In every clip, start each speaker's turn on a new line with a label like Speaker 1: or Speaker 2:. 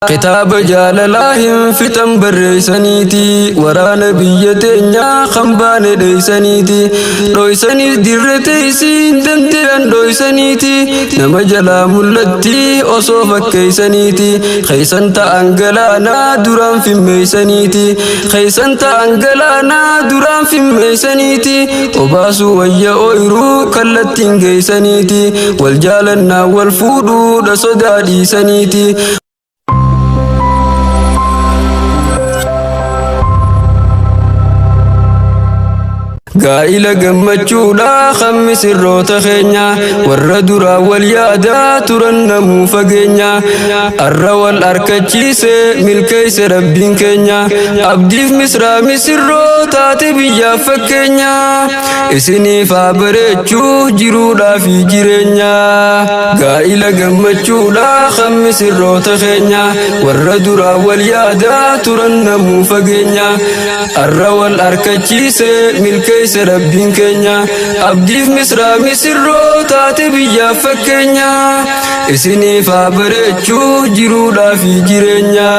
Speaker 1: كتاب جاللاهم فتن بريسانيتي ورا نبيتنا خنبان ديسانيتي رويساني درتيسين دندران رويسانيتي نما جلا ملتي أصوفك كيسانيتي خيسان تأنجلانا دران في ميسانيتي خيسان تأنجلانا دران في ميسانيتي وباسو ويا أويرو كالتين كيسانيتي والجالنا والفودو دصدا ديسانيتي قائل قمتشولا خمس الروت خينيا والردرا واليادا ترنمو فقينيا الروا الأركتشيس ملكيس ربين كينيا أبديف مصر روتا تبيا فكينيا إسني فابريتشو جرودا في جيرينيا قائل قمتشولا خمس الروت خينيا والردرا واليادا ترنمو فقينيا الروا الأركتشيس ملكيس ربين كينيا أبديف مصر روتا تبيا فكينيا إسني فابريتشو جرودا في جيرينيا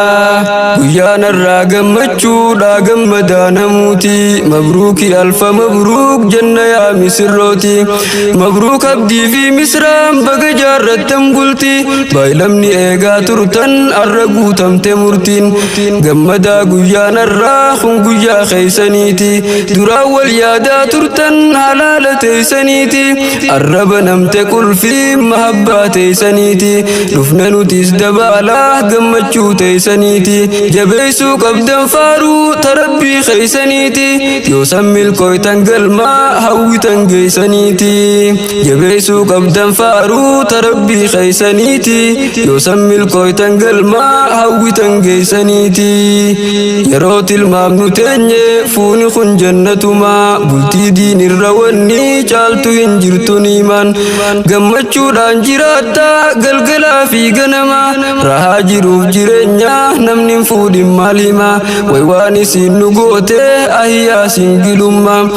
Speaker 1: ويانا الراقم مچو راقم مدانا موتي مبروك ألف مبروك جنة يا مصروتي مبروك أبدي في مصر بقى جارتم قلتي بايلمني إيغا ترتن الرقو تمتمرتين قمدا قيانا الراخن قيا خيسانيتي دراول يادا ترتن حلالة تيسانيتي الرب نمت كل في محبة تيسانيتي رفنا نتيس دبالا قمتشو تيسانيتي جبيسو قبدا فارو تربي خيسانيتي يوسمي الكوي تنقل ما هوي تنقيسانيتي جبيسو قبدا فارو تربي خيسانيتي يوسمي الكوي تنقل ما هوي تنقيسانيتي يروت المامنو تنجي فوني خن جنتما بلتي دين الرواني جالتو هنجرتو نيمان قمتشو دانجراتا قلقلا في غنما رها جروف جرينيا نمنين فود ماليما ويواني سينو غوتي أهيا سنجلوما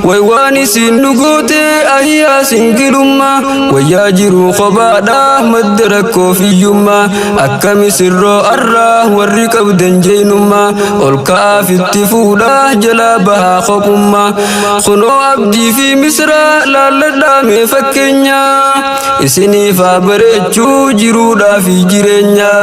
Speaker 1: ويواني سينو غوتي أهيا سنجلوما ويا جرو خبادا مدركو في يوما أكامي سرو أرى والركب دنجينما والكا في التفودا جلابها خبما خنو أبدي في مصر لا لدامي فكينيا إسني فابريتشو جرودا في جيرينيا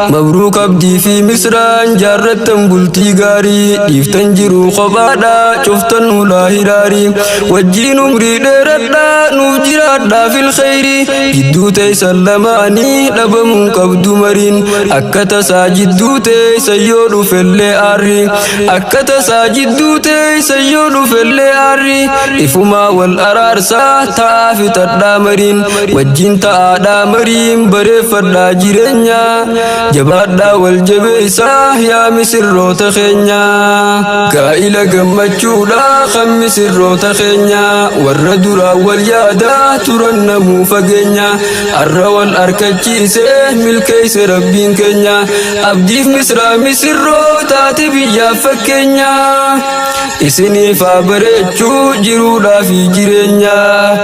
Speaker 1: مبروك أبدي في مصر جارتن بلتي غاري يفتن جرو خبادا شفتن ولا هراري وجين مريد ردا نوجرادا في الخير جدو تيسلماني لبمون قبدو مرين أكتا ساجدو تيسيود في اللي آري أكتا ساجدو تيسيود في اللي آري إفما والأرارسا تافي تدامرين وجين تادامرين بريفدا جيرينيا جبادا والجبيسا يا مصر روت خينيا قائل قمتشولا خمس روت خينيا والردرا واليادا ترنمو فقينيا الروا الأركتشيس ملكيس ربين كينيا أبديف مصر روتا تبيا فكينيا إسني فابريتشو جرودا في جيرينيا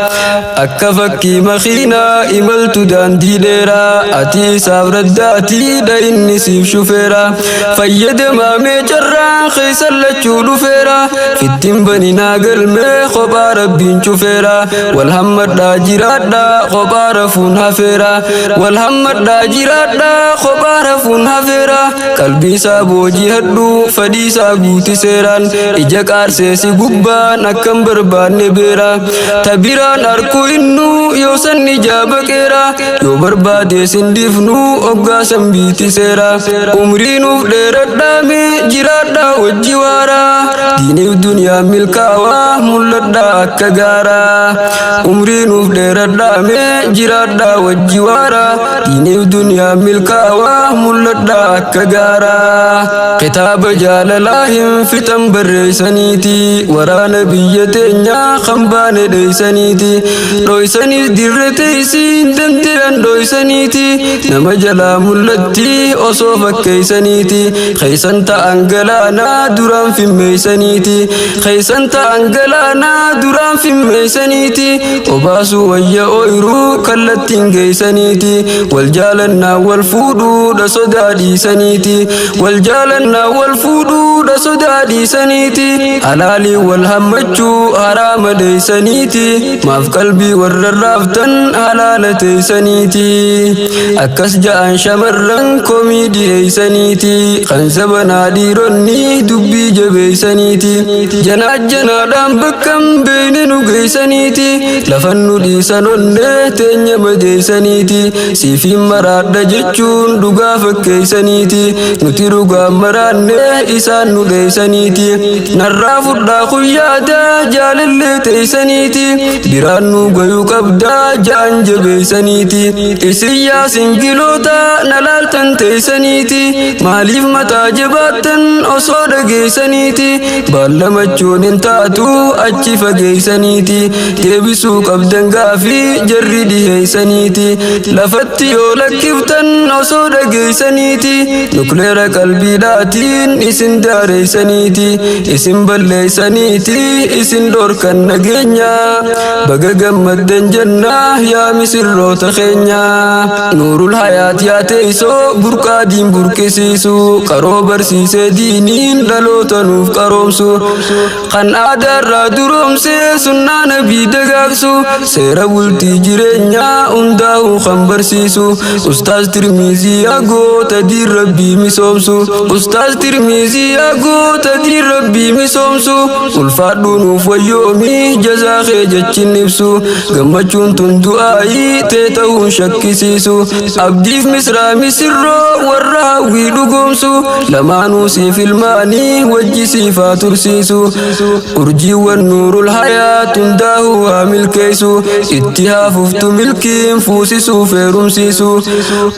Speaker 1: أكفكي مخينا إملتو داندي ديرا أتي سابرداتي دا إني سيف شوفيرا فيد ما ميجرا خيسا لچو لفيرا في التنبني ناقل مي خبا ربين شوفيرا والحمد دا جيرات دا خبا رفون هفيرا والحمد دا جيرات دا خبا رفون هفيرا قلبي سابو جيهدو فدي سابوتي سيران إجاك آرسيسي قبان أكم بربان نبيرا تبيران أركو إنو يوسن نجابك إيرا يو بربادي سندفنو أبغا سنبيتي سيرا عمرينو فديرت دامي جيرات دا وجيوارا ديني الدنيا ملكاوا ملت دا أكغارا عمرينو فديرت دامي جيرات دا وجيوارا ديني الدنيا ملكاوا ملت دا أكغارا garaara kitaaba jaalalaahim fixan barreessaniiti waraana biyya teenya kambaane dheeysaniiti dhoysaniis dirre teeysiin dandeeyan dhoysaniiti nama jalaa mul'atti osoo fakkeeysaniiti keeysan ta'an galaanaa duraan fimmeeysaniiti keeysan ta'an galaanaa duraan fimmeeysaniiti obaasuu wayya ooyruu kallattiin geeysaniiti wal jaalannaa wal fuudhuudha sodaa dhiisaniiti wal jaalannaa wal fuudhuudha sodaa dhiisaniiti halaalii wal hammachuu haraama deeysaniiti maaf qalbii warra raaftan halaala teeysaniiti akkas ja'an shamarran komii dhiyeeysaniiti kan zabanaa dhiironni dubbii jabeeysaniiti janaadhaan bakkan beeyne nu geeysaniiti lafan nu dhiisan onnee teenya madeeysaniiti siifiin maraadha jechuun dhugaa fakkeeysaniiti nuti dhugaa maraanne isaan nu dheeysaniiti narraa fudhaa kuyyaadaa jaalallee teeysaniiti biraan nu gayuu qabdaa ja'an jabeeysaniiti isin yaa singiloota na laaltan teeysaniiti maaliif mataa jabaattan osoo dhageeysaniiti baallamachuun hin taatu achi fageeysaniiti deebisuu qabdan gaafii jarri dhiheeysaniiti lafatti yoo lakkiftan osoo dhageeysaniiti nukleera qalbiidhaatiin isin daareeysaniiti isin balleeysaniiti isin dhorkan nageenya baga gammaddan jennaa yaa misirroota keenya nuurul hayaat yaa teeysoo burqaadiin burqisiisu qaroo barsiisee diiniin dhaloota nuuf qaroomsu kan aadaarraa duroomsee sunnaa nabii dagaagsu seera bultii jireenyaa hundaa'uu kan barsiisu ustaaz Tirmizii yaa goota diin rabbii misoomsu ustaaz Tirmizii yaa goota diin rabbii misoomsu ulfaadhuu nuuf wayyoomii jazaa kee jechin ibsu gammachuun tun du'aayii tee ta'uun shakkisiisu abdiif misraa misirroo warra hawwii dhugoomsu lamaanuu siif ilmaanii wajji siifaa tursiisu urjiiwwan nuurul hayaat hundaa'uu haa milkeessu itti haafuftu milkiin fuusisuuf heerumsiisu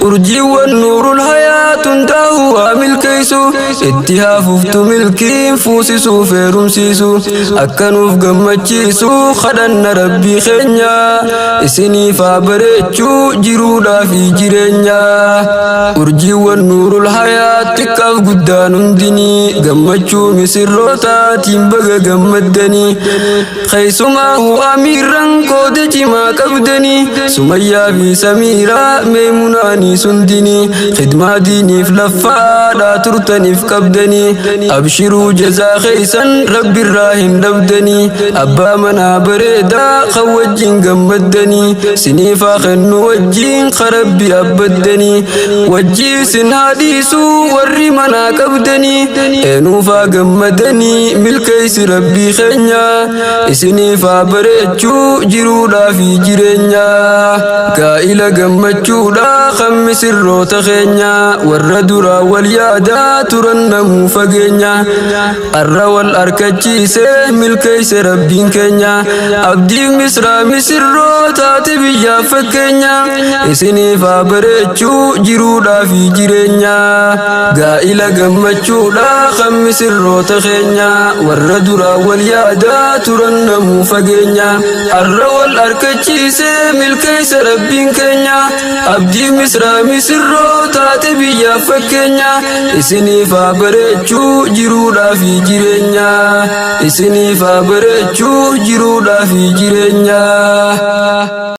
Speaker 1: urjiiwwan nuurul hayaat hundaa'uu haa milkeessu itti haafuftu milkiin fuusisuuf heerumsiisu akkanuuf gammachiisu kadhanna rabbii keenya isiniif haa bareechuu jiruudhaa fi jireenya urjiiwwan nuurul hayaat xiqqaaf guddaan hundinii gammachuu misirrootaatiin baga gammaddanii keeysumaahu amiirran qooda cimaa qabdanii sumayyaa fi samiiraa meemunaanii sundinii khidmaa diiniif laffaadhaa turtaniif qabdanii abshiruu jazaa keeysan rabbirraa hin dhabdanii abbaa manaa bareedaa kan wajjin gammaddanii siniifaa kennu wajjin karabbi abbaddanii wajjii sin haadhiisuu warri manaa qabdanii eenuufaa gammadanii milkeeysi rabbii keenya isiniifaa bareechuu jiruudhaa fi jireenya gaa'ila gammachuudhaa kan misirroota keenya warra duraa wal yaadaa turan namuu fageenya arra wal arkachiisee milkeeyse rabbiin keenya abdiif misraa misirroo taate biyyaaf fakkeenya isiniifaa bareechuu jiruudhaa fi jireenya gaa'ila gammachuudhaa kan misirroota keenya warra duraa wal yaadaa turan namuu fageenya arra wal arkachiisee milkeeyse rabbiin keenya abdiif misraa misirroo taate biyyaaf fakkeenya isiniifaa bareechuu jiruudhaa fi jireenya isiniifaa bareechuu jiruudhaa fi jireenya